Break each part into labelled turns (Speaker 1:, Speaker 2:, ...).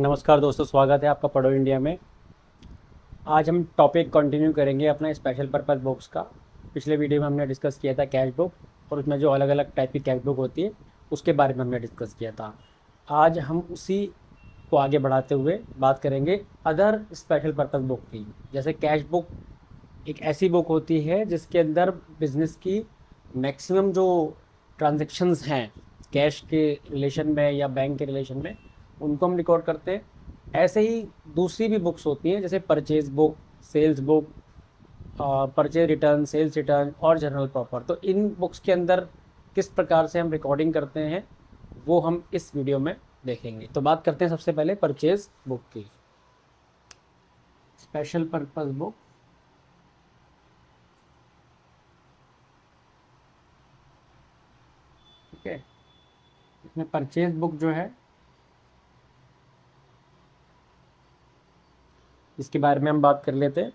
Speaker 1: नमस्कार दोस्तों, स्वागत है आपका पढ़ो इंडिया में। आज हम टॉपिक कंटिन्यू करेंगे अपना स्पेशल पर्पस बुक्स का। पिछले वीडियो में हमने डिस्कस किया था कैश बुक और उसमें जो अलग अलग टाइप की कैश बुक होती है उसके बारे में हमने डिस्कस किया था। आज हम उसी को आगे बढ़ाते हुए बात करेंगे अदर स्पेशल पर्पस बुक की। जैसे कैश बुक एक ऐसी बुक होती है जिसके अंदर बिजनेस की मैक्सिमम जो ट्रांजैक्शंस हैं कैश के रिलेशन में या बैंक के रिलेशन में, उनको हम रिकॉर्ड करते हैं। ऐसे ही दूसरी भी बुक्स होती हैं जैसे purchase book, sales book, purchase return, sales return और जर्नल प्रॉपर। तो इन बुक्स के अंदर किस प्रकार से हम रिकॉर्डिंग करते हैं वो हम इस वीडियो में देखेंगे। तो बात करते हैं सबसे पहले परचेज बुक की। स्पेशल पर्पस बुक, ठीक है। इसमें परचेज बुक जो है इसके बारे में हम बात कर लेते हैं।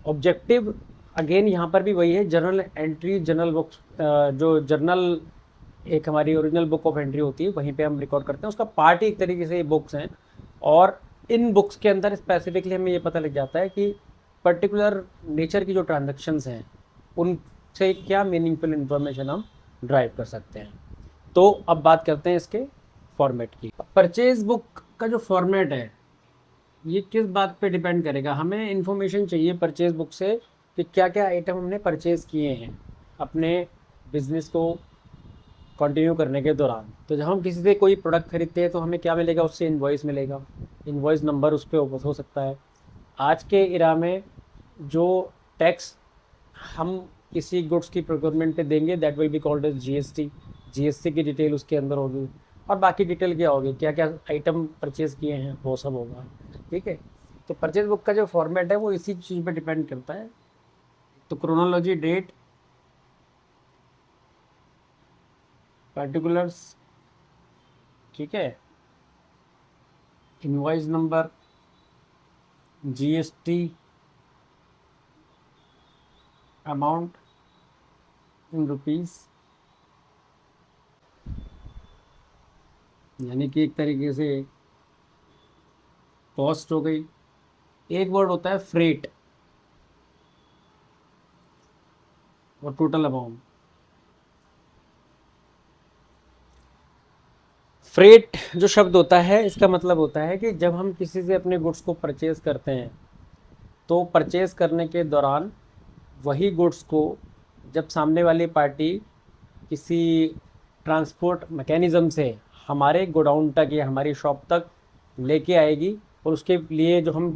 Speaker 1: ऑब्जेक्टिव अगेन यहाँ पर भी वही है, जर्नल एंट्री, जर्नल बुक्स, जो जर्नल एक हमारी ओरिजिनल बुक ऑफ एंट्री होती है वहीं पे हम रिकॉर्ड करते हैं। उसका पार्ट ही एक तरीके से ये बुक्स हैं और इन बुक्स के अंदर स्पेसिफिकली हमें ये पता लग जाता है कि पर्टिकुलर नेचर की जो ट्रांजेक्शन्स हैं उनसे क्या मीनिंगफुल इन्फॉर्मेशन हम ड्राइव कर सकते हैं। तो अब बात करते हैं इसके फॉर्मेट की। परचेज बुक का जो फॉर्मेट है ये किस बात पे डिपेंड करेगा। हमें इन्फॉर्मेशन चाहिए परचेज बुक से कि क्या क्या आइटम हमने परचेज़ किए हैं अपने बिजनेस को कंटिन्यू करने के दौरान। तो जब हम किसी से कोई प्रोडक्ट खरीदते हैं तो हमें क्या मिलेगा, उससे इनवॉइस मिलेगा, इनवॉइस नंबर उस पर हो सकता है। आज के इरा में जो टैक्स हम किसी गुड्स की प्रोक्योरमेंट पे देंगे that will be called as GST. GST की डिटेल उसके अंदर होगी और बाकी डिटेल क्या होगी, क्या क्या आइटम परचेज़ किए हैं वो सब होगा, ठीक है। तो परचेज बुक का जो फॉर्मेट है वो इसी चीज़ पे डिपेंड करता है। तो क्रोनोलॉजी, डेट, पर्टिकुलर्स, ठीक है, invoice number, GST, amount in rupees, यानी कि एक तरीके से कॉस्ट हो गई। एक वर्ड होता है फ्रेट और टोटल अमाउंट। फ्रेट जो शब्द होता है इसका मतलब होता है कि जब हम किसी से अपने गुड्स को परचेज़ करते हैं तो परचेज़ करने के दौरान वही गुड्स को जब सामने वाली पार्टी किसी ट्रांसपोर्ट मैकेनिज़्म से हमारे गोडाउन तक या हमारी शॉप तक लेके आएगी और उसके लिए जो हम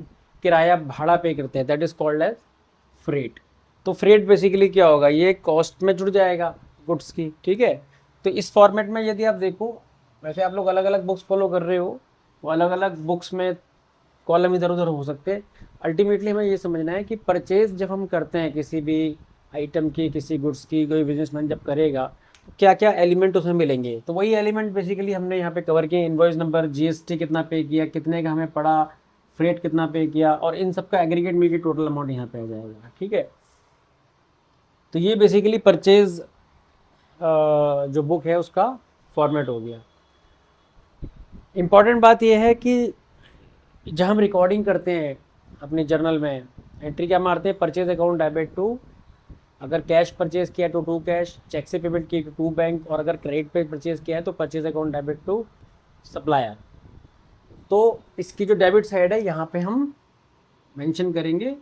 Speaker 1: किराया भाड़ा पे करते हैं that is called as freight. तो फ्रेट बेसिकली क्या होगा, ये कॉस्ट में जुड़ जाएगा गुड्स की, ठीक है। तो इस फॉर्मेट में यदि आप देखो, वैसे आप लोग अलग अलग बुक्स फॉलो कर रहे हो, वो अलग अलग बुक्स में कॉलम इधर उधर हो सकते हैं। अल्टीमेटली हमें ये समझना है कि परचेज जब हम करते हैं किसी भी आइटम की, किसी गुड्स की, कोई बिजनेसमैन जब करेगा तो क्या क्या एलिमेंट उसमें मिलेंगे। तो वही एलिमेंट बेसिकली हमने यहाँ पे कवर किए। इनवॉइस नंबर, जीएसटी कितना पे किया, कितने का हमें पड़ा, फ्रेट कितना पे किया, और इन सब का एग्रीगेट मिलकर टोटल अमाउंट यहाँ पे आ जाएगा, ठीक है। तो ये बेसिकली परचेज जो बुक है उसका फॉर्मेट हो गया। इम्पॉर्टेंट बात यह है कि जब हम रिकॉर्डिंग करते हैं अपने जर्नल में एंट्री क्या मारते हैं, परचेज अकाउंट डेबिट टू, अगर कैश परचेज किया तो टू कैश, चेक से पेमेंट की तो टू बैंक, और अगर क्रेडिट पे परचेज किया है तो purchase account debit to supplier. तो इसकी जो डेबिट साइड है यहाँ पे हम मेंशन करेंगे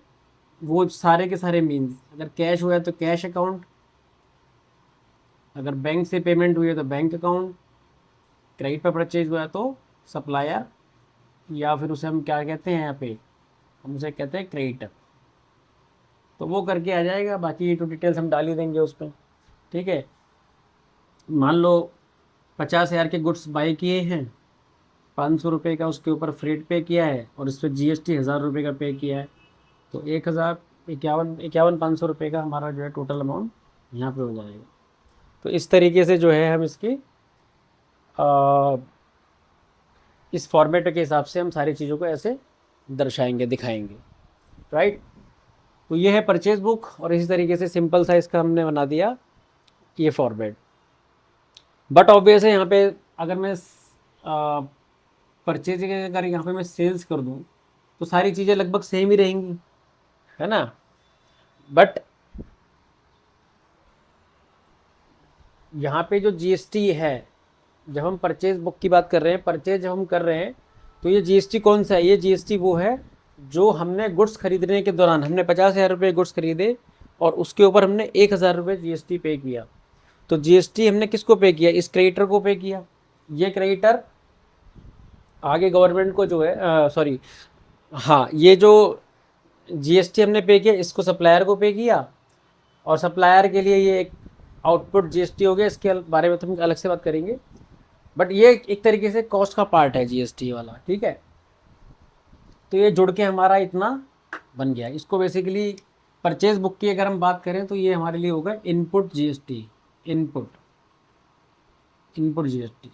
Speaker 1: वो सारे के सारे मीन्स। अगर कैश हुआ है तो कैश अकाउंट, अगर बैंक से पेमेंट हुई है तो बैंक अकाउंट, क्रेडिट पर परचेज हुआ है तो सप्लायर, या फिर उसे हम क्या कहते हैं यहाँ पे, हम उसे कहते हैं क्रेडिटर। तो वो करके आ जाएगा, बाकी तो डिटेल्स हम डाल ही देंगे उस पर, ठीक है। मान लो 50,000 के गुड्स बाई किए हैं, 500 रुपये का उसके ऊपर फ्रेट पे किया है और इस पर जीएसटी 1,000 रुपये का पे किया है, तो 1,051 500 रुपये का हमारा जो है टोटल अमाउंट यहाँ पे हो जाएगा। तो इस तरीके से जो है हम इसकी इस फॉर्मेट के हिसाब से हम सारी चीज़ों को ऐसे दर्शाएंगे, दिखाएंगे, राइट। तो ये है परचेज बुक और इसी तरीके से सिंपल सा इसका हमने बना दिया ये फॉर्मेट। बट ऑब्वियस है यहाँ पे अगर मैं परचेज की अगर यहाँ पे मैं सेल्स कर दूँ तो सारी चीज़ें लगभग सेम ही रहेंगी, है ना। बट यहाँ पे जो जीएसटी है, जब हम परचेज बुक की बात कर रहे हैं, परचेज जब हम कर रहे हैं, तो ये जीएसटी कौन सा है? ये जीएसटी वो है जो हमने गुड्स खरीदने के दौरान, हमने 50,000 रुपये गुड्स खरीदे और उसके ऊपर हमने 1,000 रुपये जीएसटी पे किया। तो जीएसटी हमने किसको पे किया? इस क्रेडिटर को पे किया। ये क्रेडिटर आगे गवर्नमेंट को जो है, सॉरी, हाँ, ये जो जीएसटी हमने पे किया इसको सप्लायर को पे किया, और सप्लायर के लिए ये एक आउटपुट जीएसटी हो गया। इसके बारे में तो हम अलग से बात करेंगे, बट ये एक तरीके से कॉस्ट का पार्ट है जीएसटी वाला, ठीक है। तो ये जुड़ के हमारा इतना बन गया। इसको बेसिकली परचेज बुक की अगर हम बात करें तो ये हमारे लिए होगा input GST, input input GST.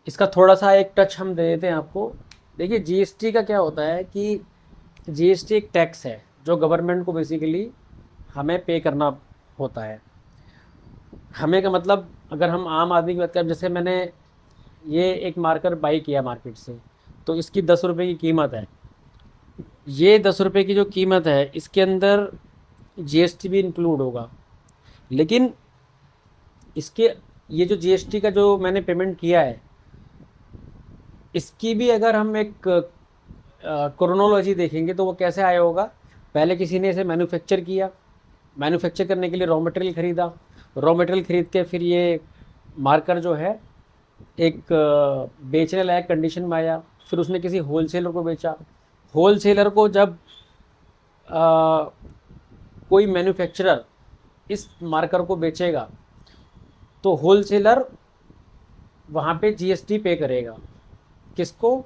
Speaker 1: इसका थोड़ा सा एक टच हम दे देते हैं आपको। देखिए जीएसटी का क्या होता है कि जीएसटी एक टैक्स है जो गवर्नमेंट को बेसिकली हमें पे करना होता है। हमें का मतलब, अगर हम आम आदमी की बात करें, जैसे मैंने ये एक मार्कर बाई किया मार्केट से, तो इसकी 10 रुपये की कीमत है। ये 10 रुपये की जो कीमत है इसके अंदर जीएसटी भी इंक्लूड होगा, लेकिन इसके ये जो जीएसटी का जो मैंने पेमेंट किया है, इसकी भी अगर हम एक क्रोनोलॉजी देखेंगे तो वो कैसे आया होगा। पहले किसी ने इसे मैन्युफैक्चर किया, मैन्युफैक्चर करने के लिए रॉ मटेरियल ख़रीदा, रॉ मटेरियल ख़रीद के फिर ये मार्कर जो है एक बेचने लायक कंडीशन में आया, फिर उसने किसी होलसेलर को बेचा। होलसेलर को जब कोई मैन्युफैक्चरर इस मार्कर को बेचेगा तो होलसेलर वहाँ पे जीएसटी पे करेगा। किसको?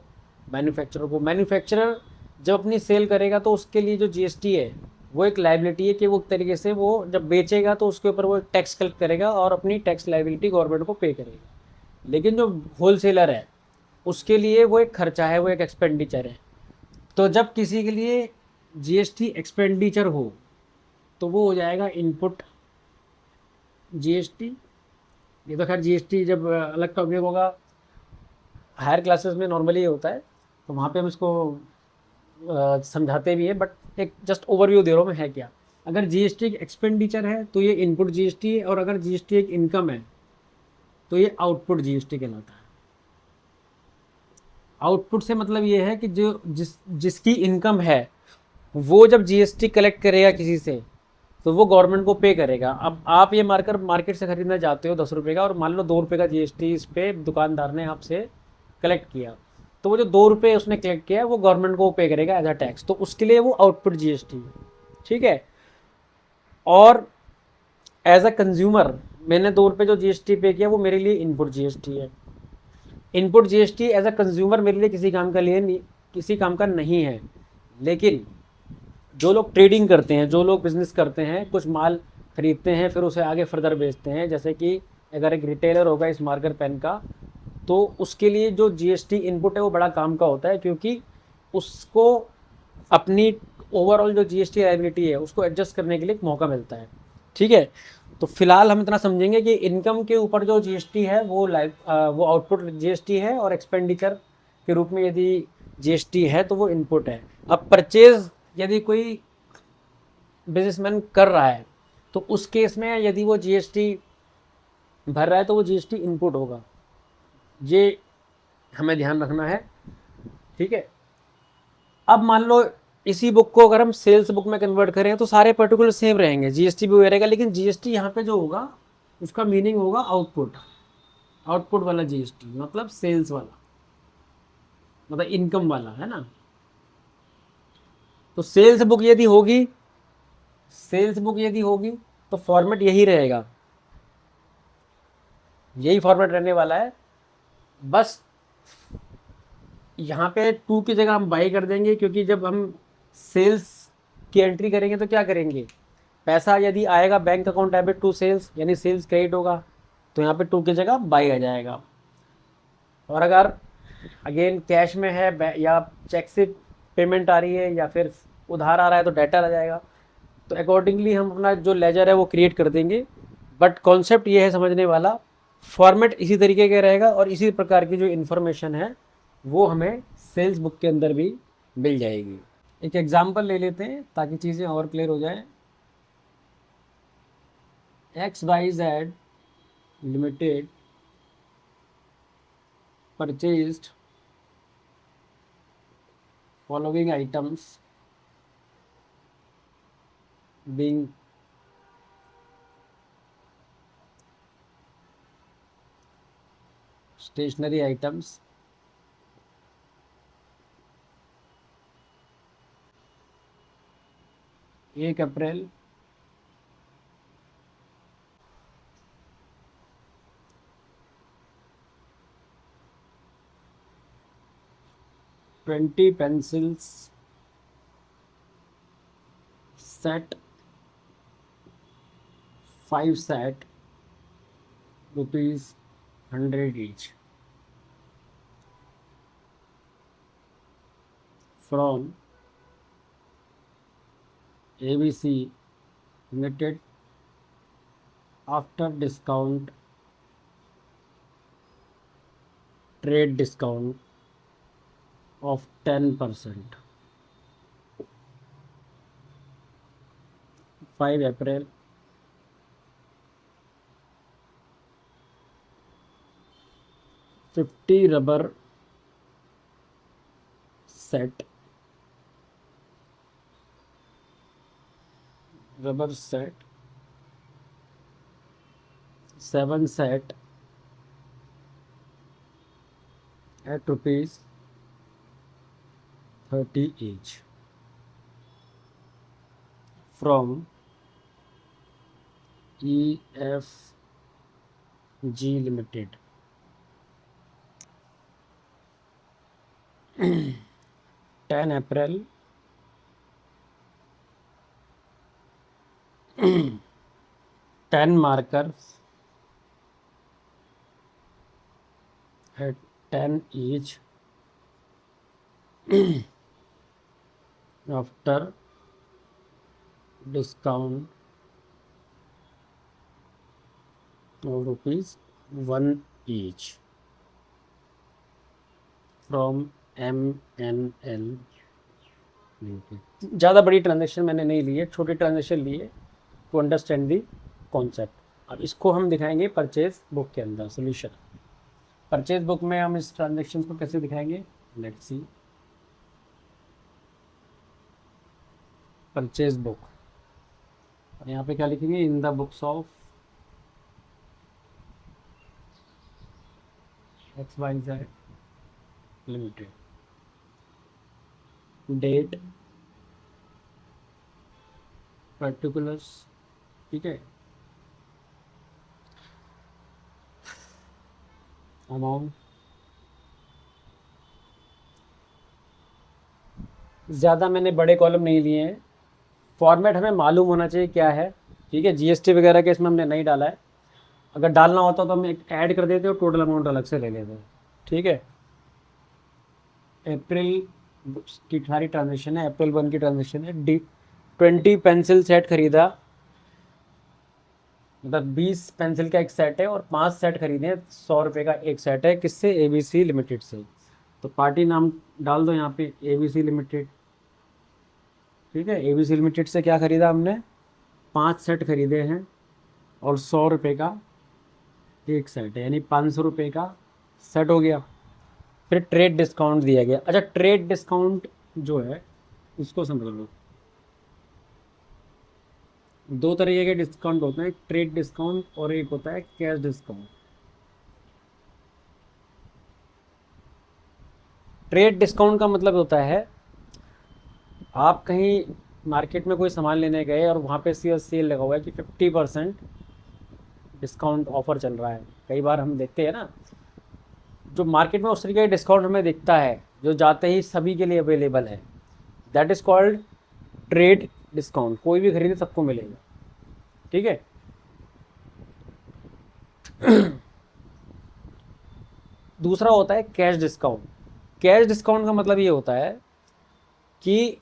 Speaker 1: मैन्युफैक्चरर को। मैन्युफैक्चरर जब अपनी सेल करेगा तो उसके लिए जो जीएसटी है वो एक लाइबिलिटी है कि वो तरीके से वो जब बेचेगा तो उसके ऊपर वो टैक्स कलेक्ट करेगा और अपनी टैक्स लाइबिलिटी गवर्नमेंट को पे करेगा। लेकिन जो होलसेलर है उसके लिए वो एक खर्चा है, वो एक एक्सपेंडिचर है। तो जब किसी के लिए जीएसटी एक्सपेंडिचर हो तो वो हो जाएगा इनपुट जीएसटी। ये तो खैर जीएसटी जब अलग टॉपिक होगा, हायर क्लासेस में नॉर्मली ये होता है, तो वहाँ पे हम इसको समझाते भी हैं, बट एक जस्ट ओवरव्यू दे रहा हूँ मैं है क्या। अगर जीएसटी एक एक्सपेंडिचर है तो ये इनपुट जीएसटी है, और अगर जीएसटी एक इनकम है तो ये आउटपुट जीएसटी कहलाता है। आउटपुट से मतलब ये है कि जो जिसकी इनकम है वो जब जीएसटी कलेक्ट करेगा किसी से तो वो गवर्नमेंट को पे करेगा। अब आप ये मार्कर मार्केट से खरीदना चाहते हो 10 रुपये का, और मान लो 2 रुपये का जीएसटी इस पे दुकानदार ने आपसे कलेक्ट किया, तो वो जो 2 रुपये उसने कलेक्ट किया है वो गवर्नमेंट को पे करेगा एज अ टैक्स, तो उसके लिए वो आउटपुट जीएसटी है, ठीक है। और एज अ कंज्यूमर मैंने 2 रुपये जो जीएसटी पे किया वो मेरे लिए इनपुट जीएसटी है। Input GST as a consumer मेरे लिए किसी काम का नहीं है। लेकिन जो लोग ट्रेडिंग करते हैं, जो लोग बिजनेस करते हैं, कुछ माल खरीदते हैं फिर उसे आगे फर्दर बेचते हैं, जैसे कि अगर एक रिटेलर होगा इस मार्कर पेन का, तो उसके लिए जो जीएसटी इनपुट है वो बड़ा काम का होता है, क्योंकि उसको अपनी ओवरऑल जो जीएसटी लायबिलिटी है उसको एडजस्ट करने के लिए एक मौका मिलता है, ठीक है। तो फिलहाल हम इतना समझेंगे कि इनकम के ऊपर जो जीएसटी है वो आउटपुट जीएसटी है, और एक्सपेंडिचर के रूप में यदि जीएसटी है तो वो इनपुट है। अब परचेज यदि कोई बिजनेसमैन कर रहा है तो उस केस में यदि वो जीएसटी भर रहा है तो वो जीएसटी इनपुट होगा, ये हमें ध्यान रखना है, ठीक है। अब मान लो इसी बुक को अगर हम सेल्स बुक में कन्वर्ट करें तो सारे पर्टिकुलर सेम रहेंगे, जीएसटी भी वही रहेगा, लेकिन जीएसटी यहाँ पे जो होगा उसका मीनिंग होगा आउटपुट, आउटपुट वाला जीएसटी, मतलब सेल्स वाला, मतलब इनकम वाला, है ना। तो सेल्स बुक यदि होगी तो फॉर्मेट यही रहेगा, यही फॉर्मेट रहने वाला है। बस यहाँ पे 2 की जगह हम बाई कर देंगे, क्योंकि जब हम सेल्स की एंट्री करेंगे तो क्या करेंगे, पैसा यदि आएगा bank account debit to sales, यानी सेल्स क्रेडिट होगा, तो यहाँ पे 2 की जगह बाई आ जाएगा। और अगर अगेन कैश में है या चेक से पेमेंट आ रही है या फिर उधार आ रहा है तो डेटर आ जाएगा। तो अकॉर्डिंगली हम अपना जो लेजर है वो क्रिएट कर देंगे। बट कॉन्सेप्ट ये है समझने वाला, फॉर्मेट इसी तरीके का रहेगा और इसी प्रकार की जो इन्फॉर्मेशन है वो हमें सेल्स बुक के अंदर भी मिल जाएगी। एक एग्जांपल ले लेते हैं ताकि चीज़ें और क्लियर हो जाए। X Y Z limited purchased following items being stationary items, 1 April 20 pencils set 5 set ₹100 each from ABC Limited after discount, trade discount of 10%. 5 April 50 rubber set 7 set at ₹30 each from EFG Limited 10 April 10 markers at 10 each after discount of ₹1 each from MNL Limited। ज़्यादा बड़ी transaction मैंने नहीं ली है, छोटी transaction ली है to understand the concept. अब इसको हम दिखाएंगे परचेज बुक के अंदर सोल्यूशन। परचेज बुक में हम इस ट्रांजेक्शन को कैसे दिखाएंगे, लेट्स सी। परचेज बुक, और यहाँ पे क्या लिखेंगे, in the books of XYZ limited, date, particulars, ठीक है, अमाउंट। ज़्यादा मैंने बड़े कॉलम नहीं लिए हैं, फॉर्मेट हमें मालूम होना चाहिए क्या है, ठीक है। जीएसटी वगैरह के इसमें हमने नहीं डाला है, अगर डालना होता तो हम एक ऐड कर देते और टोटल अमाउंट अलग से ले लेते, ठीक है। अप्रैल की सारी ट्रांजेक्शन है, अप्रैल 1 की ट्रांजेक्शन है। 20 पेंसिल सेट खरीदा, मतलब 20 पेंसिल का एक सेट है और 5 सेट खरीदे हैं, ₹100 का एक सेट है, किससे, ABC लिमिटेड से। तो पार्टी नाम डाल दो यहाँ पे, ABC लिमिटेड, ठीक है। ABC लिमिटेड से क्या खरीदा हमने, 5 सेट खरीदे हैं और ₹100 का एक सेट है, यानी ₹500 का सेट हो गया। फिर ट्रेड डिस्काउंट दिया गया। अच्छा, ट्रेड डिस्काउंट जो है उसको समझ लो, 2 तरीके के डिस्काउंट होते हैं, एक ट्रेड डिस्काउंट और एक होता है कैश डिस्काउंट। ट्रेड डिस्काउंट का मतलब होता है, आप कहीं मार्केट में कोई सामान लेने गए और वहाँ पे सेल लगा हुआ है कि 50% डिस्काउंट ऑफर चल रहा है। कई बार हम देखते हैं ना, जो मार्केट में उस तरीके का डिस्काउंट हमें दिखता है जो जाते ही सभी के लिए अवेलेबल है, that is called trade discount. कोई भी खरीदे सबको मिलेगा, ठीक है। दूसरा होता है कैश डिस्काउंट। कैश डिस्काउंट का मतलब ये होता है कि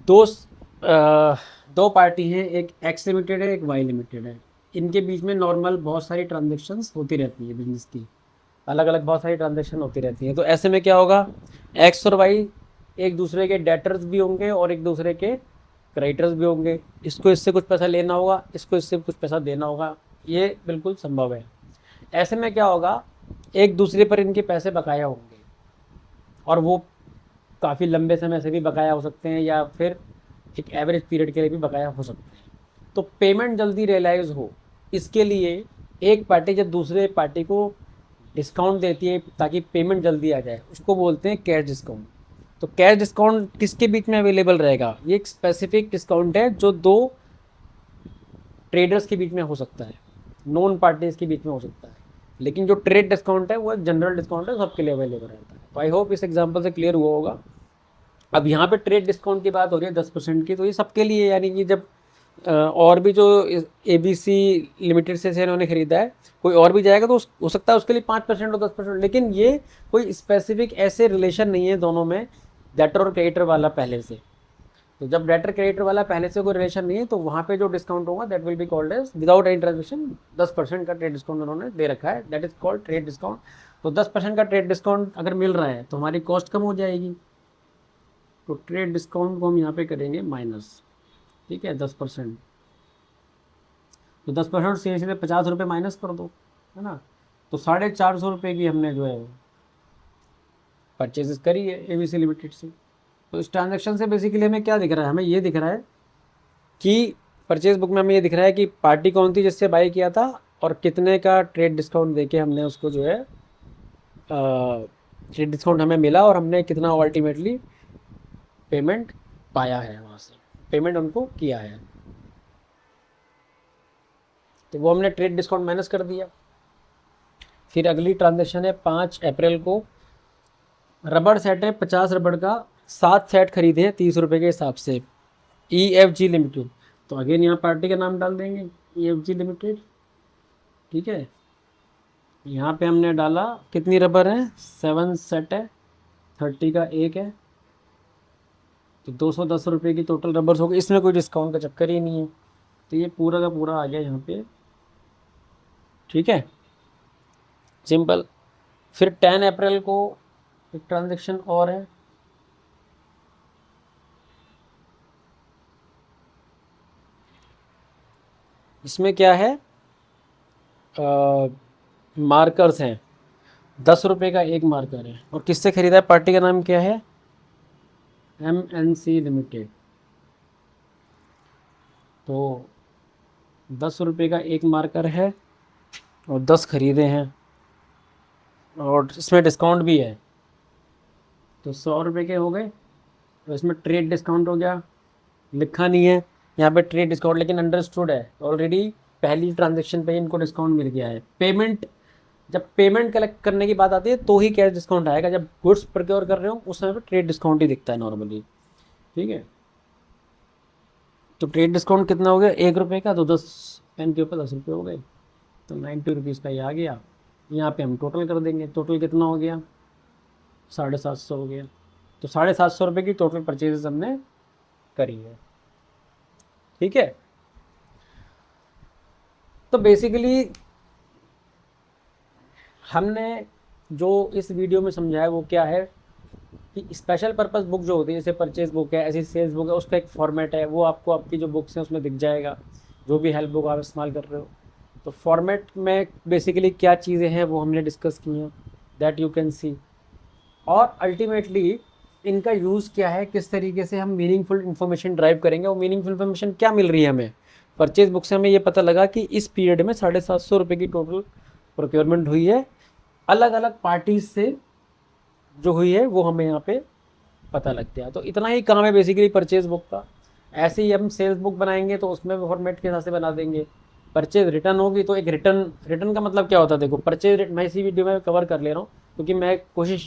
Speaker 1: दो पार्टी हैं, एक एक्स लिमिटेड है, एक वाई लिमिटेड है। इनके बीच में नॉर्मल बहुत सारी ट्रांजेक्शन्स होती रहती है बिजनेस की, अलग अलग बहुत सारी ट्रांजेक्शन होती रहती हैं। तो ऐसे में क्या होगा, एक्स और वाई एक दूसरे के डेटर्स भी होंगे और एक दूसरे के क्रेडिटर्स भी होंगे। इसको इससे कुछ पैसा लेना होगा, इसको इससे कुछ पैसा देना होगा, ये बिल्कुल संभव है। ऐसे में क्या होगा, एक दूसरे पर इनके पैसे बकाया होंगे और वो काफ़ी लंबे समय से भी बकाया हो सकते हैं या फिर एक एवरेज पीरियड के लिए भी बकाया हो सकते हैं। तो पेमेंट जल्दी रियलाइज़ हो, इसके लिए एक पार्टी जब दूसरे पार्टी को डिस्काउंट देती है ताकि पेमेंट जल्दी आ जाए, उसको बोलते हैं कैश डिस्काउंट। तो कैश डिस्काउंट किसके बीच में अवेलेबल रहेगा, ये एक स्पेसिफिक डिस्काउंट है जो दो ट्रेडर्स के बीच में हो सकता है, नॉन पार्टीज के बीच में हो सकता है। लेकिन जो ट्रेड डिस्काउंट है वो जनरल डिस्काउंट है, सबके लिए अवेलेबल रहता है। तो आई होप इस एग्जांपल से क्लियर हुआ होगा। अब यहाँ पे ट्रेड डिस्काउंट की बात हो रही है 10% की, तो ये सबके लिए, यानी कि जब और भी जो ABC लिमिटेड से इन्होंने खरीदा है, कोई और भी जाएगा तो हो सकता है उसके लिए 5% और 10%, लेकिन ये कोई स्पेसिफिक ऐसे रिलेशन नहीं है दोनों में, डेटर और क्रेडिटर वाला पहले से। तो जब डेटर क्रेडिटर वाला पहले से कोई रिलेशन नहीं है तो वहाँ पे जो डिस्काउंट होगा that will be called as without any transaction 10% का ट्रेड डिस्काउंट उन्होंने दे रखा है, that is called trade discount. तो 10% का ट्रेड डिस्काउंट अगर मिल रहा है तो हमारी कॉस्ट कम हो जाएगी। तो ट्रेड डिस्काउंट को हम यहाँ पे करेंगे माइनस, ठीक है, 10%। तो 10% से सीधे 50 रुपये माइनस कर दो, है ना। तो 450 रुपये की हमने जो है परचेजेस करी है ABC लिमिटेड से। तो इस ट्रांजैक्शन से बेसिकली हमें क्या दिख रहा है, हमें ये दिख रहा है कि परचेज बुक में हमें ये दिख रहा है कि पार्टी कौन थी जिससे बाई किया था और कितने का ट्रेड डिस्काउंट देके हमने उसको जो है ट्रेड डिस्काउंट हमें मिला और हमने कितना अल्टीमेटली पेमेंट पाया है, वहाँ से पेमेंट उनको किया है। तो वो हमने ट्रेड डिस्काउंट माइनस कर दिया। फिर अगली ट्रांजैक्शन है 5 अप्रैल को, रबड़ सेट है 50 रबड़ का, 7 सेट खरीदे हैं 30 रुपये के हिसाब से, EFG लिमिटेड। तो अगेन यहाँ पार्टी का नाम डाल देंगे EFG लिमिटेड, ठीक है। यहाँ पे हमने डाला कितनी रबर है, 7 सेट है, 30 का एक है, तो 210 रुपये की टोटल रबर्स हो गई। इसमें कोई डिस्काउंट का चक्कर ही नहीं है, तो ये पूरा का पूरा आ गया यहाँ पे, ठीक है, सिंपल। फिर 10 अप्रैल को एक ट्रांजेक्शन और है, इसमें क्या है, मार्कर्स हैं, 10 रुपये का एक मार्कर है और किससे खरीदा है, पार्टी का नाम क्या है, MNC लिमिटेड। तो 10 रुपये का एक मार्कर है और 10 खरीदे हैं और इसमें डिस्काउंट भी है, तो 100 रुपये के हो गए। तो इसमें ट्रेड डिस्काउंट हो गया, लिखा नहीं है यहाँ पे ट्रेड डिस्काउंट, लेकिन अंडरस्टूड है ऑलरेडी, पहली ट्रांजैक्शन पे इनको डिस्काउंट मिल गया है। पेमेंट, जब पेमेंट कलेक्ट करने की बात आती है तो ही कैश डिस्काउंट आएगा, जब गुड्स प्रोक्योर कर रहे हो उस समय पे ट्रेड डिस्काउंट ही दिखता है नॉर्मली, ठीक है। तो ट्रेड डिस्काउंट कितना हो गया, 1 रुपये का, तो 10 पेन के ऊपर 10 रुपये हो गए, तो 90 रुपीज़ का ये आ गया। यहाँ पे हम टोटल कर देंगे, टोटल कितना हो गया, 750 हो गया। तो 750 रुपये की टोटल परचेजेस हमने करी है, ठीक है। तो बेसिकली हमने जो इस वीडियो में समझाया वो क्या है कि स्पेशल पर्पस बुक जो होती है, जैसे परचेज बुक है, ऐसी सेल्स बुक है, उसका एक फॉर्मेट है, वो आपको आपकी जो बुक्स हैं उसमें दिख जाएगा, जो भी हेल्प बुक आप इस्तेमाल कर रहे हो। तो फॉर्मेट में बेसिकली क्या चीज़ें हैं वो हमने डिस्कस की हैं, दैट यू कैन सी। और अल्टीमेटली इनका यूज़ क्या है, किस तरीके से हम मीनिंगफुल इन्फॉर्मेशन ड्राइव करेंगे, वो मीनिंगफुल इन्फॉर्मेशन क्या मिल रही है हमें। परचेज बुक से हमें ये पता लगा कि इस पीरियड में 750 रुपये की टोटल प्रोक्योरमेंट हुई है, अलग अलग पार्टीज से जो हुई है वो हमें यहाँ पे पता लग गया। तो इतना ही काम है बेसिकली परचेज बुक का। ऐसे ही हम सेल्स बुक बनाएंगे तो उसमें फॉर्मेट के हिसाब से बना देंगे। परचेज रिटर्न होगी तो एक रिटर्न का मतलब क्या होता है, देखो परचेज मैं इसी वीडियो में कवर कर ले रहा हूँ क्योंकि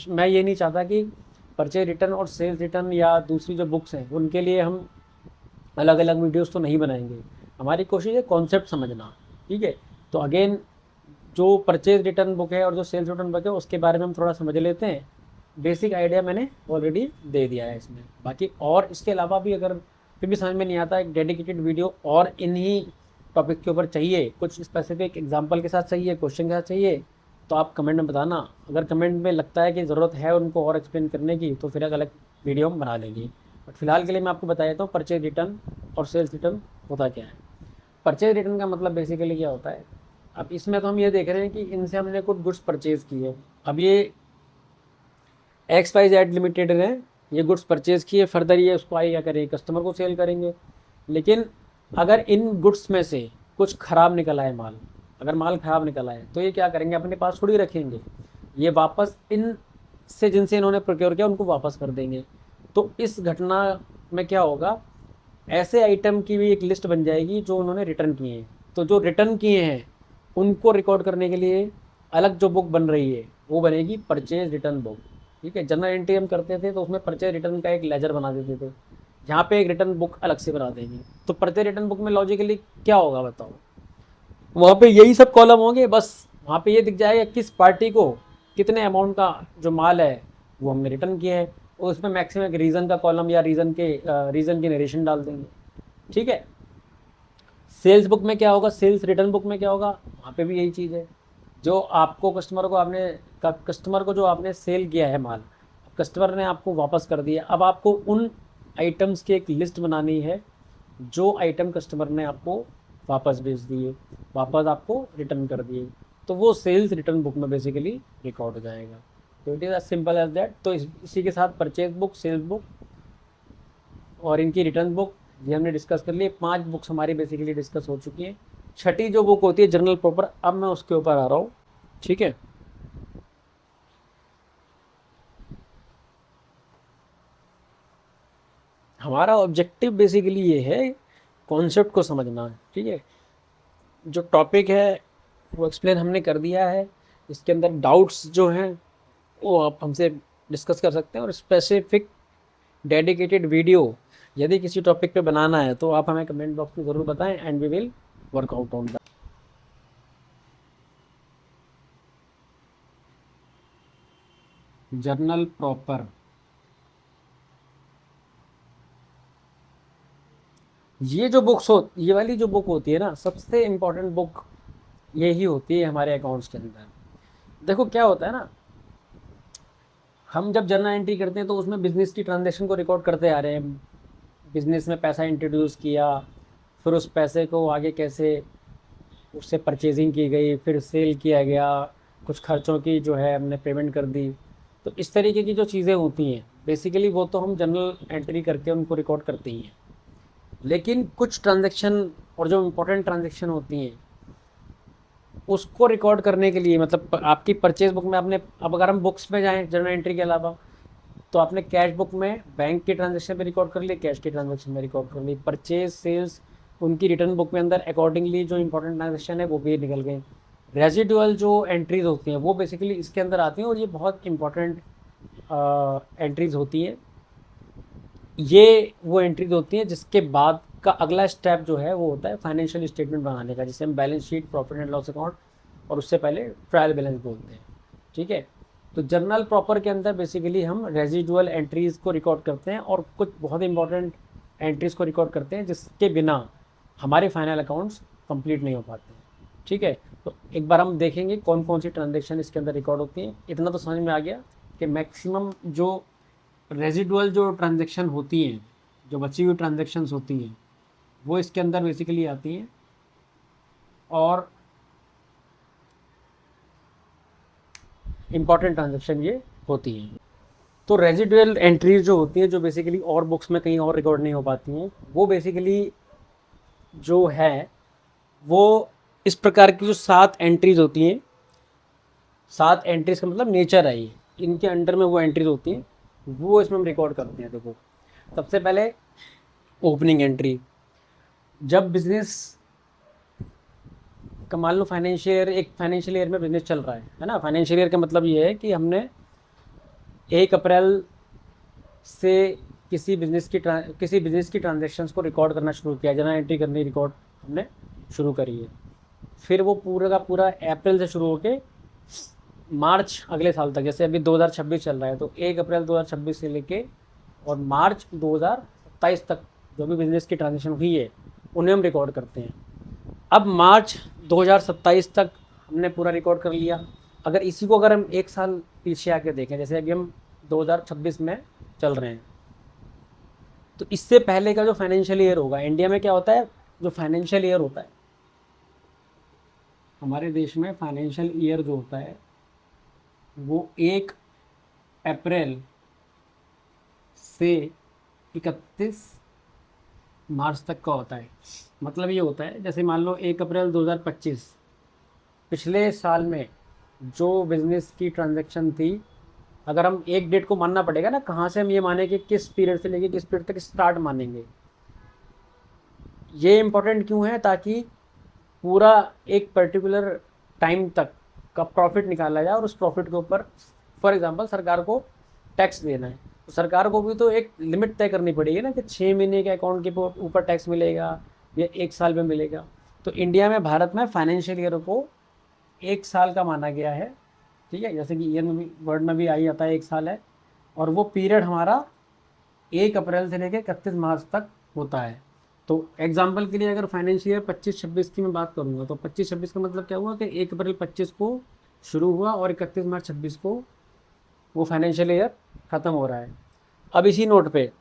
Speaker 1: मैं ये नहीं चाहता कि परचेज रिटर्न और सेल्स रिटर्न या दूसरी जो बुक्स हैं उनके लिए हम अलग अलग वीडियोस तो नहीं बनाएंगे। हमारी कोशिश है कॉन्सेप्ट समझना, ठीक है। तो अगेन जो परचेज रिटर्न बुक है और जो सेल्स रिटर्न बुक है उसके बारे में हम थोड़ा समझ लेते हैं। बेसिक आइडिया मैंने ऑलरेडी दे दिया है इसमें, बाकी और इसके अलावा भी अगर फिर भी समझ में नहीं आता, एक डेडिकेटेड वीडियो और इन्हीं टॉपिक के ऊपर चाहिए, कुछ स्पेसिफिक एग्जांपल के साथ चाहिए, क्वेश्चन के साथ चाहिए, तो आप कमेंट में बताना। अगर कमेंट में लगता है कि ज़रूरत है उनको और एक्सप्लेन करने की तो फिर एक अलग वीडियो हम बना लेंगे। बट फिलहाल के लिए मैं आपको बता देता हूँ परचेज रिटर्न और सेल्स रिटर्न होता क्या है। परचेज रिटर्न का मतलब बेसिकली क्या होता है, अब इसमें तो हम ये देख रहे हैं कि इनसे हमने कुछ गुड्स परचेज़ किए। अब ये एक्स वाई जेड लिमिटेड ने ये गुड्स परचेज़ किए, फर्दर ये उसको आगे क्या करेंगे, कस्टमर को सेल करेंगे। लेकिन अगर इन गुड्स में से कुछ ख़राब निकला है माल, अगर माल ख़राब निकला है तो ये क्या करेंगे, अपने पास थोड़ी रखेंगे, ये वापस इन से जिनसे इन्होंने प्रोक्योर किया उनको वापस कर देंगे। तो इस घटना में क्या होगा, ऐसे आइटम की भी एक लिस्ट बन जाएगी जो उन्होंने रिटर्न किए हैं। तो जो रिटर्न किए हैं उनको रिकॉर्ड करने के लिए अलग जो बुक बन रही है वो बनेगी परचेज रिटर्न बुक। ठीक है, जनरल एंट्री हम करते थे तो उसमें परचेज रिटर्न का एक लेजर बना देते थे, यहाँ पे एक रिटर्न बुक अलग से बना देंगे। तो परचेज रिटर्न बुक में लॉजिकली क्या होगा बताओ, वहाँ पे यही सब कॉलम होंगे, बस वहाँ पे ये दिख जाएगा किस पार्टी को कितने अमाउंट का जो माल है वो हमने रिटर्न किया है, और उसमें मैक्सिमम एक रीज़न का कॉलम या रीज़न की नरेशन डाल देंगे। ठीक है, सेल्स बुक में क्या होगा, सेल्स रिटर्न बुक में क्या होगा, वहाँ पे भी यही चीज़ है। जो आपको कस्टमर को जो आपने सेल किया है माल, कस्टमर ने आपको वापस कर दिया, अब आपको उन आइटम्स की एक लिस्ट बनानी है जो आइटम कस्टमर ने आपको वापस भेज दिए, वापस आपको रिटर्न कर दिए, तो वो सेल्स रिटर्न बुक में बेसिकली रिकॉर्ड हो जाएगा। तो it is as simple as that. तो इसी के साथ परचेज बुक, सेल्स बुक और इनकी रिटर्न बुक ये हमने डिस्कस कर लिए। 5 बुक्स हमारी बेसिकली डिस्कस हो चुकी हैं। छठी जो बुक होती है जनरल प्रॉपर, अब मैं उसके ऊपर आ रहा हूँ। ठीक है, हमारा ऑब्जेक्टिव बेसिकली ये है कॉन्सेप्ट को समझना। ठीक है, जो टॉपिक है वो एक्सप्लेन हमने कर दिया है, इसके अंदर डाउट्स जो हैं वो आप हमसे डिस्कस कर सकते हैं, और स्पेसिफिक डेडिकेटेड वीडियो यदि किसी टॉपिक पे बनाना है तो आप हमें कमेंट बॉक्स में ज़रूर बताएं and we will work out on that. Journal proper, ये वाली जो बुक होती है ना, सबसे इम्पोर्टेंट बुक यही होती है हमारे अकाउंट्स के अंदर। देखो क्या होता है ना, हम जब जर्नल एंट्री करते हैं तो उसमें बिजनेस की ट्रांजैक्शन को रिकॉर्ड करते आ रहे हैं। बिजनेस में पैसा इंट्रोड्यूस किया, फिर उस पैसे को आगे कैसे उससे परचेजिंग की गई, फिर सेल किया गया, कुछ खर्चों की जो है हमने पेमेंट कर दी। तो इस तरीके की जो चीज़ें होती हैं बेसिकली वो तो हम जनरल एंट्री करके उनको रिकॉर्ड करते ही हैं। लेकिन कुछ ट्रांजैक्शन और जो इम्पोर्टेंट ट्रांजैक्शन होती हैं उसको रिकॉर्ड करने के लिए, मतलब आपकी परचेज बुक में आपने, अब अगर हम बुक्स में जाएँ जनरल एंट्री के अलावा, तो आपने कैश बुक में बैंक के ट्रांजैक्शन में रिकॉर्ड कर लिए, कैश के ट्रांजैक्शन में रिकॉर्ड कर ली, परचेज सेल्स उनकी रिटर्न बुक में अंदर अकॉर्डिंगली जो इंपॉर्टेंट ट्रांजैक्शन है वो भी निकल गए। रेजिडुअल जो एंट्रीज होती हैं वो बेसिकली इसके अंदर आती हैं, और ये बहुत इंपॉर्टेंट एंट्रीज होती हैं। ये वो एंट्रीज होती हैं जिसके बाद का अगला स्टेप जो है वो होता है फाइनेंशियल स्टेटमेंट बनाने का, जिसे हम balance sheet, profit and loss account और उससे पहले ट्रायल बैलेंस बोलते हैं। ठीक है, तो जर्नल प्रॉपर के अंदर बेसिकली हम रेजिडुअल एंट्रीज़ को रिकॉर्ड करते हैं और कुछ बहुत इंपॉर्टेंट एंट्रीज़ को रिकॉर्ड करते हैं जिसके बिना हमारे फाइनल अकाउंट्स कंप्लीट नहीं हो पाते हैं। ठीक है, तो एक बार हम देखेंगे कौन कौन सी ट्रांजेक्शन इसके अंदर रिकॉर्ड होती हैं। इतना तो समझ में आ गया कि मैक्सिमम जो रेजिडुअल जो ट्रांजेक्शन होती हैं, जो बची हुई ट्रांजेक्शन्स होती हैं वो इसके अंदर बेसिकली आती हैं, और इम्पॉर्टेंट ट्रांजेक्शन ये होती हैं। तो रेजिडुअल एंट्रीज जो होती हैं, जो बेसिकली और बुक्स में कहीं और रिकॉर्ड नहीं हो पाती हैं, वो बेसिकली जो है वो इस प्रकार की जो 7 एंट्रीज होती हैं, 7 एंट्रीज का मतलब नेचर है ये, इनके अंडर में वो एंट्रीज होती हैं वो इसमें हम रिकॉर्ड करते हैं। देखो सबसे पहले ओपनिंग एंट्री, जब बिजनेस का मान लो एक फाइनेंशियल ईयर में बिजनेस चल रहा है ना। फाइनेंशियल ईयर का मतलब ये है कि हमने 1 अप्रैल से किसी बिजनेस की ट्रांजैक्शंस को रिकॉर्ड करना शुरू किया, जनरल एंट्री करनी रिकॉर्ड हमने शुरू करी है। फिर वो पूरा का पूरा अप्रैल से शुरू होके मार्च अगले साल तक, जैसे अभी 2026 चल रहा है तो 1 अप्रैल 2026 से लेके और मार्च 2027 तक जो भी बिजनेस की ट्रांजैक्शन हुई है उन्हें हम रिकॉर्ड करते हैं। अब मार्च 2027 तक हमने पूरा रिकॉर्ड कर लिया, अगर इसी को अगर हम एक साल पीछे आके देखें, जैसे अभी हम 2026 में चल रहे हैं, तो इससे पहले का जो फाइनेंशियल ईयर होगा इंडिया में क्या होता है, जो फाइनेंशियल ईयर होता है हमारे देश में, फाइनेंशियल ईयर जो होता है वो 1 अप्रैल से 31 मार्च तक का होता है। मतलब ये होता है, जैसे मान लो 1 अप्रैल 2025, पिछले साल में जो बिजनेस की ट्रांजैक्शन थी, अगर हम एक डेट को मानना पड़ेगा ना, कहाँ से हम ये माने कि किस पीरियड से लेके किस पीरियड तक स्टार्ट मानेंगे। ये इम्पोर्टेंट क्यों है, ताकि पूरा एक पर्टिकुलर टाइम तक का प्रॉफिट निकाला जाए और उस प्रॉफिट के ऊपर फॉर एग्जांपल सरकार को टैक्स देना है, तो सरकार को भी तो एक लिमिट तय करनी पड़ेगी ना कि 6 महीने के अकाउंट के ऊपर टैक्स मिलेगा या 1 साल में मिलेगा। तो इंडिया में, भारत में फाइनेंशियल ईयर को 1 साल का माना गया है। ठीक है, जैसे कि ईयर में भी, वर्ड में भी आई जाता है 1 साल है, और वो पीरियड हमारा 1 अप्रैल से लेकर 31 मार्च तक होता है। तो एग्जाम्पल के लिए अगर फाइनेंशियल ईयर 25-26 की मैं बात करूँगा, तो 25-26 का मतलब क्या हुआ कि 1 अप्रैल 25 को शुरू हुआ और 31 मार्च 26 को वो फाइनेंशियल ईयर ख़त्म हो रहा है। अब इसी नोट पे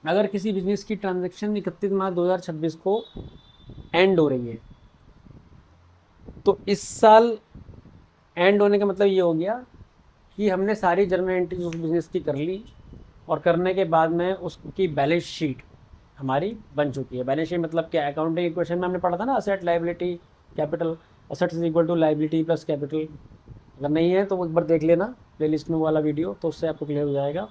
Speaker 1: अगर किसी बिजनेस की ट्रांजैक्शन 31 मार्च 2026 को एंड हो रही है, तो इस साल एंड होने का मतलब ये हो गया कि हमने सारी जर्नल एंट्रीज उस बिज़नेस की कर ली, और करने के बाद में उसकी बैलेंस शीट हमारी बन चुकी है। बैलेंस शीट मतलब क्या, अकाउंटिंग इक्वेशन में हमने पढ़ा था ना, asset liability capital, assets is equal to liability plus capital. अगर नहीं है तो वो एक बार देख लेना प्लेलिस्ट में वाला वीडियो, तो उससे आपको क्लियर हो जाएगा।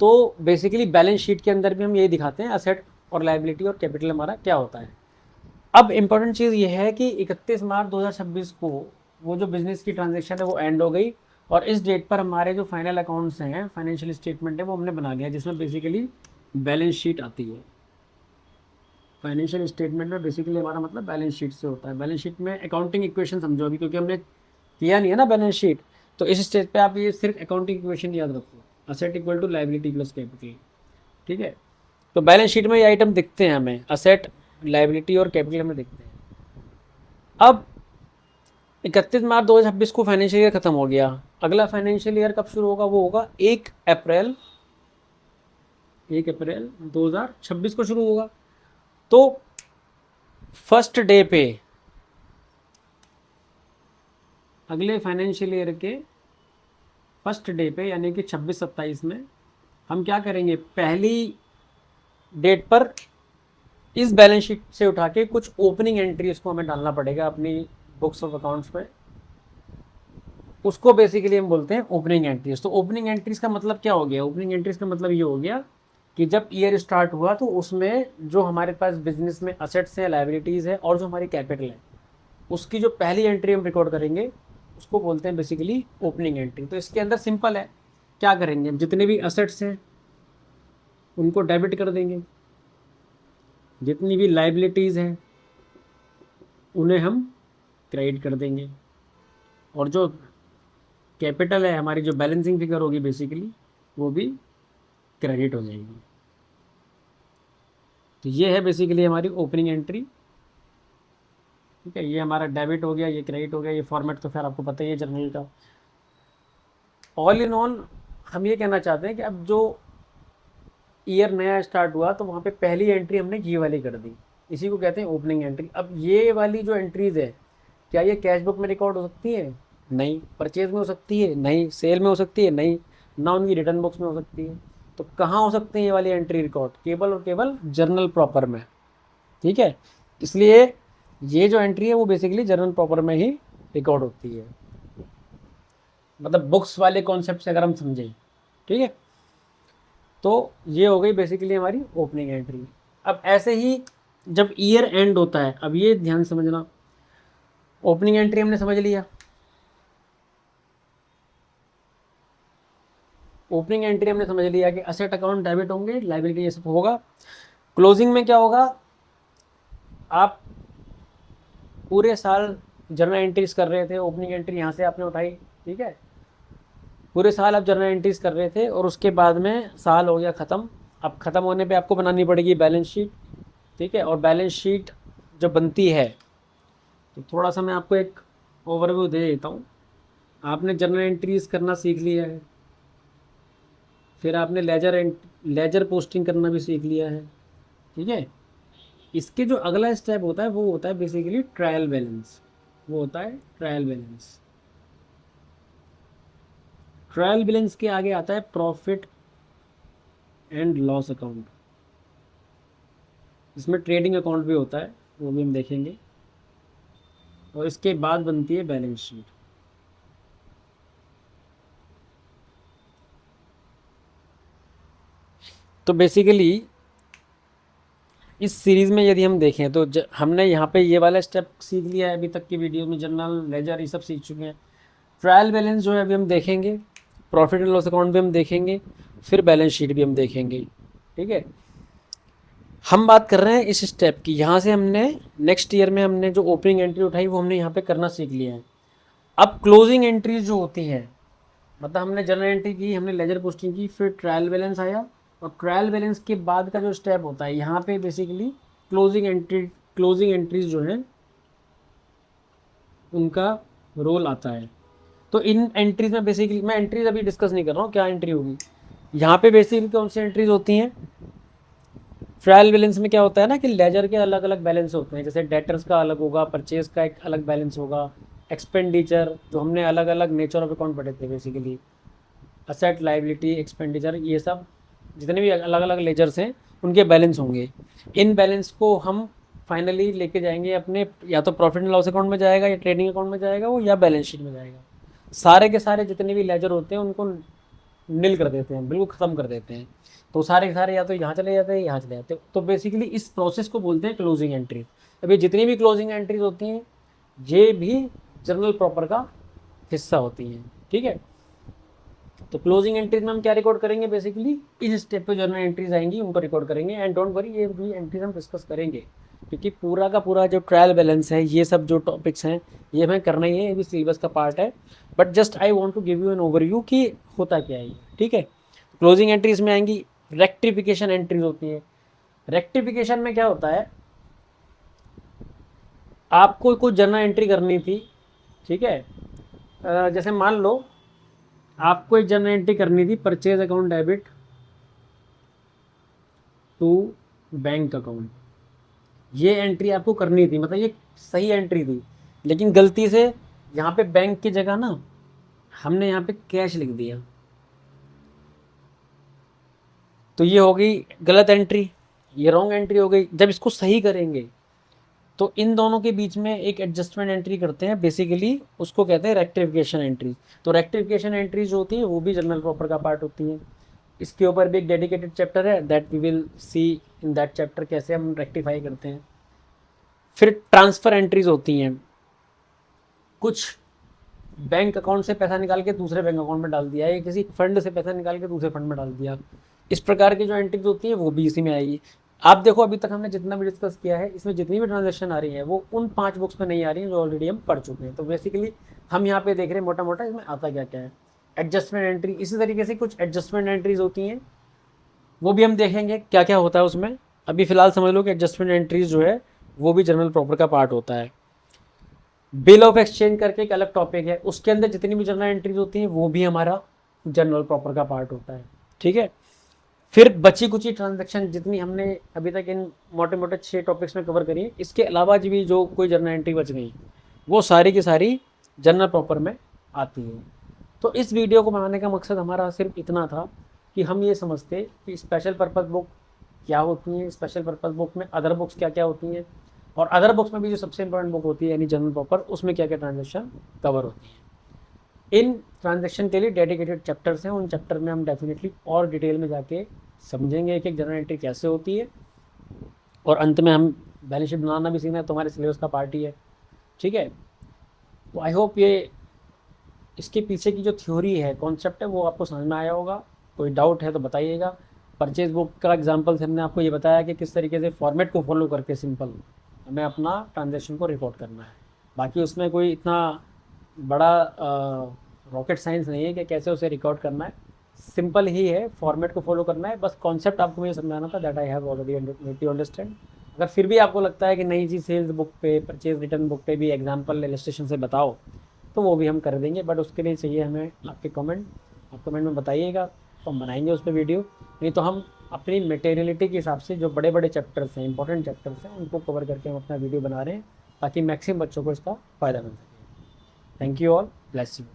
Speaker 1: तो बेसिकली बैलेंस शीट के अंदर भी हम यही दिखाते हैं, असेट और लायबिलिटी और कैपिटल हमारा क्या होता है। अब इम्पोर्टेंट चीज़ ये है कि 31 मार्च 2026 को वो जो बिज़नेस की ट्रांजैक्शन है वो एंड हो गई, और इस डेट पर हमारे जो फाइनल अकाउंट्स हैं, फाइनेंशियल स्टेटमेंट है, वो हमने बना लिया, जिसमें बेसिकली बैलेंस शीट आती है। फाइनेंशियल स्टेटमेंट में बेसिकली हमारा मतलब बैलेंस शीट से होता है। बैलेंस शीट में अकाउंटिंग इक्वेशन समझो अभी, क्योंकि हमने किया नहीं है ना बैलेंस शीट, तो इस स्टेज पे आप ये सिर्फ अकाउंटिंग इक्वेशन याद रखो, asset equal to liability plus capital. ठीक है, तो बैलेंस शीट में ये आइटम दिखते हैं हमें, असेट, लायबिलिटी और कैपिटल हमें दिखते हैं। अब 31 मार्च 2026 को फाइनेंशियल ईयर खत्म हो गया, अगला फाइनेंशियल ईयर कब शुरू होगा, वो होगा 1 अप्रैल 2026 को शुरू होगा। तो फर्स्ट डे पे, अगले फाइनेंशियल ईयर के फर्स्ट डे पे, यानी कि 26-27 में हम क्या करेंगे, पहली डेट पर इस बैलेंस शीट से उठा के कुछ ओपनिंग एंट्रीज को हमें डालना पड़ेगा अपनी बुक्स ऑफ अकाउंट्स में, उसको बेसिकली हम बोलते हैं ओपनिंग एंट्रीज। तो ओपनिंग एंट्रीज का मतलब क्या हो गया, ओपनिंग एंट्रीज का मतलब ये हो गया कि जब ईयर स्टार्ट हुआ तो उसमें जो हमारे पास बिजनेस में असेट्स हैं, लायबिलिटीज़ है और जो हमारी कैपिटल है, उसकी जो पहली एंट्री हम रिकॉर्ड करेंगे उसको बोलते हैं बेसिकली ओपनिंग एंट्री। तो इसके अंदर सिंपल है, क्या करेंगे, जितने भी असेट्स हैं उनको डेबिट कर देंगे, जितनी भी लायबिलिटीज़ हैं उन्हें हम क्रेडिट कर देंगे, और जो कैपिटल है हमारी, जो बैलेंसिंग फिगर होगी बेसिकली, वो भी क्रेडिट हो जाएगी। तो ये है बेसिकली हमारी ओपनिंग एंट्री। ठीक है, ये हमारा डेबिट हो गया, ये क्रेडिट हो गया, ये फॉर्मेट तो फिर आपको पता ही है जर्नल का। ऑल इन ऑल हम ये कहना चाहते हैं कि अब जो ईयर नया स्टार्ट हुआ तो वहाँ पे पहली एंट्री हमने ये वाली कर दी, इसी को कहते हैं ओपनिंग एंट्री। अब ये वाली जो एंट्रीज है, क्या ये कैश बुक में रिकॉर्ड हो सकती है, नहीं। परचेज में हो सकती है, नहीं। सेल में हो सकती है, नहीं। ना उनकी रिटर्न बुक्स में हो सकती है। तो कहाँ हो सकती है ये वाली एंट्री रिकॉर्ड, केवल और केवल जर्नल प्रॉपर में। ठीक है, इसलिए ये जो एंट्री है वो बेसिकली जर्नल प्रॉपर में ही रिकॉर्ड होती है, मतलब बुक्स वाले कॉन्सेप्ट से अगर हम समझें। ठीक है, तो ये हो गई बेसिकली हमारी ओपनिंग एंट्री। अब ऐसे ही जब ईयर एंड होता है, अब ये ध्यान समझना, ओपनिंग एंट्री हमने समझ लिया, ओपनिंग एंट्री हमने समझ लिया कि असेट अकाउंट डेबिट होंगे, लायबिलिटी ये सब होगा। क्लोजिंग में क्या होगा, आप पूरे साल जर्नल एंट्रीज कर रहे थे, ओपनिंग एंट्री यहाँ से आपने उठाई। ठीक है, पूरे साल आप जर्नल एंट्रीज कर रहे थे और उसके बाद में साल हो गया ख़त्म। अब ख़त्म होने पे आपको बनानी पड़ेगी बैलेंस शीट। ठीक है, और बैलेंस शीट जब बनती है तो थोड़ा सा मैं आपको एक ओवरव्यू दे देता हूँ। आपने जर्नल एंट्रीज करना सीख लिया है, फिर आपने लेजर पोस्टिंग करना भी सीख लिया है, ठीक है। इसके जो अगला स्टेप होता है वो होता है बेसिकली ट्रायल बैलेंस। वो होता है ट्रायल बैलेंस। ट्रायल बैलेंस के आगे आता है प्रॉफिट एंड लॉस अकाउंट। इसमें ट्रेडिंग अकाउंट भी होता है, वो भी हम देखेंगे। और इसके बाद बनती है बैलेंस शीट। तो बेसिकली इस सीरीज़ में यदि हम देखें तो हमने यहाँ पे ये वाला स्टेप सीख लिया है अभी तक की वीडियो में, जर्नल लेजर ये सब सीख चुके हैं। ट्रायल बैलेंस जो है अभी हम देखेंगे, प्रॉफिट एंड लॉस अकाउंट भी हम देखेंगे, फिर बैलेंस शीट भी हम देखेंगे, ठीक है। हम बात कर रहे हैं इस स्टेप की। यहाँ से हमने नेक्स्ट ईयर में हमने जो ओपनिंग एंट्री उठाई वो हमने यहाँ पे करना सीख लिया है। अब क्लोजिंग एंट्रीज जो होती हैं, मतलब हमने जर्नल एंट्री की, हमने लेजर पोस्टिंग की, फिर ट्रायल बैलेंस आया, और ट्रायल बैलेंस के बाद का जो स्टेप होता है यहाँ पे बेसिकली क्लोजिंग एंट्रीज जो हैं उनका रोल आता है। तो इन एंट्रीज में बेसिकली मैं एंट्रीज अभी डिस्कस नहीं कर रहा हूँ क्या एंट्री होगी। यहाँ पे बेसिकली कौन सी एंट्रीज होती हैं, ट्रायल बैलेंस में क्या होता है ना कि लेजर के अलग अलग बैलेंस होते हैं, जैसे डेटर्स का अलग होगा, परचेज का एक अलग बैलेंस होगा, एक्सपेंडिचर जो हमने अलग अलग नेचर ऑफ अकाउंट पढ़े थे बेसिकली, असेट लाइबिलिटी एक्सपेंडिचर, ये सब जितने भी अलग अलग लेजर्स हैं उनके बैलेंस होंगे। इन बैलेंस को हम फाइनली लेके जाएंगे अपने, या तो प्रॉफिट एंड लॉस अकाउंट में जाएगा, या ट्रेडिंग अकाउंट में जाएगा वो, या बैलेंस शीट में जाएगा। सारे के सारे जितने भी लेजर होते हैं उनको नील कर देते हैं, बिल्कुल ख़त्म कर देते हैं। तो सारे के सारे या तो यहाँ चले जाते हैं, यहाँ चले जाते हैं। तो बेसिकली इस प्रोसेस को बोलते हैं क्लोजिंग एंट्री। अभी जितनी भी क्लोजिंग एंट्रीज होती हैं ये भी जर्नल प्रॉपर का हिस्सा होती हैं, ठीक है। तो क्लोजिंग एंट्रीज में हम क्या रिकॉर्ड करेंगे, बेसिकली इस स्टेप पे जर्नल एंट्रीज आएंगी उनको रिकॉर्ड करेंगे। एंड डोंट वरी, ये भी एंट्रीज हम डिस्कस करेंगे, क्योंकि पूरा का पूरा जो ट्रायल बैलेंस है, ये सब जो टॉपिक्स हैं ये हमें करना ही है, ये भी सिलेबस का पार्ट है। But just I want to give you an overview कि होता क्या है ये, ठीक है। क्लोजिंग एंट्रीज में आएंगी रेक्टिफिकेशन एंट्रीज होती है। रेक्टिफिकेशन में क्या होता है, आपको कुछ जर्नल एंट्री करनी थी, ठीक है। जैसे मान लो आपको एक जर्नल एंट्री करनी थी, purchase account debit to bank account. ये एंट्री आपको करनी थी, मतलब ये सही एंट्री थी, लेकिन गलती से यहाँ पे बैंक की जगह ना हमने यहाँ पे कैश लिख दिया, तो ये हो गई गलत एंट्री, ये रॉन्ग एंट्री हो गई। जब इसको सही करेंगे तो इन दोनों के बीच में एक एडजस्टमेंट एंट्री करते हैं, बेसिकली उसको कहते हैं रेक्टिफिकेशन एंट्री। तो रेक्टिफिकेशन एंट्री जो होती है वो भी जर्नल प्रॉपर का पार्ट होती है। इसके ऊपर भी एक डेडिकेटेड चैप्टर है, that we will see in that chapter कैसे हम रेक्टिफाई करते हैं। फिर ट्रांसफ़र एंट्रीज होती हैं, कुछ बैंक अकाउंट से पैसा निकाल के दूसरे बैंक अकाउंट में डाल दिया, या किसी फंड से पैसा निकाल के दूसरे फंड में डाल दिया। इस प्रकार की जो एंट्रीज होती है वो भी इसी में आएगी। आप देखो अभी तक हमने जितना भी डिस्कस किया है, इसमें जितनी भी ट्रांजेक्शन आ रही है वो उन 5 बुक्स में नहीं आ रही हैं जो ऑलरेडी हम पढ़ चुके हैं। तो बेसिकली हम यहाँ पे देख रहे हैं मोटा मोटा इसमें आता क्या क्या है। एडजस्टमेंट एंट्री, इसी तरीके से कुछ एडजस्टमेंट एंट्रीज होती हैं, वो भी हम देखेंगे क्या क्या होता है उसमें। अभी फ़िलहाल समझ लो कि एडजस्टमेंट एंट्रीज जो है वो भी जर्नल प्रॉपर का पार्ट होता है। बिल ऑफ एक्सचेंज करके एक अलग टॉपिक है, उसके अंदर जितनी भी जर्नल एंट्रीज होती हैं वो भी हमारा जर्नल प्रॉपर का पार्ट होता है, ठीक है। फिर बची कुची ट्रांजैक्शन जितनी हमने अभी तक इन मोटे मोटे 6 टॉपिक्स में कवर करी है, इसके अलावा भी जो कोई जर्नल एंट्री बच गई वो सारी की सारी जर्नल प्रॉपर में आती है। तो इस वीडियो को बनाने का मकसद हमारा सिर्फ इतना था कि हम ये समझते कि स्पेशल पर्पज़ बुक क्या होती हैं, स्पेशल पर्पज़ बुक में अदर बुक्स क्या क्या होती हैं, और अदर बुक्स में भी जो सबसे इंपॉर्टेंट बुक होती है यानी जर्नल प्रॉपर, उसमें क्या क्या ट्रांजैक्शन कवर होती है। इन ट्रांजैक्शन के लिए डेडिकेटेड चैप्टर्स हैं, उन चैप्टर में हम डेफिनेटली और डिटेल में जाके समझेंगे एक एक जर्नल एंट्री कैसे होती है, और अंत में हम बैलेंस शीट बनाना भी सीखना है, तुम्हारे सिलेबस का पार्ट ही है, ठीक है। तो आई होप ये इसके पीछे की जो थ्योरी है, कॉन्सेप्ट है, वो आपको समझ में आया होगा। कोई डाउट है तो बताइएगा। परचेज बुक का एग्जांपल से हमने आपको ये बताया कि किस तरीके से फॉर्मेट को फॉलो करके सिंपल हमें अपना ट्रांजैक्शन को रिपोर्ट करना है। बाकी उसमें कोई इतना बड़ा रॉकेट साइंस नहीं है कि कैसे उसे रिकॉर्ड करना है, सिंपल ही है, फॉर्मेट को फॉलो करना है, बस कॉन्सेप्ट आपको मुझे समझाना था, that I have already made you understand. अगर फिर भी आपको लगता है कि नहीं जी सेल्स बुक पे, परचेज रिटर्न बुक पे भी एग्जाम्पल इलस्ट्रेशन से बताओ, तो वो भी हम कर देंगे, बट उसके लिए चाहिए हमें आपके कमेंट। आप कमेंट में बताइएगा तो हम बनाएंगे उस पर वीडियो। नहीं तो हम अपनी मटेरियलिटी के हिसाब से जो बड़े बड़े चैप्टर्स हैं, इंपॉर्टेंट चैप्टर्स हैं, उनको कवर करके हम अपना वीडियो बना रहे हैं ताकि मैक्सिमम बच्चों को इसका फ़ायदा मिल सके। Thank you all, bless you.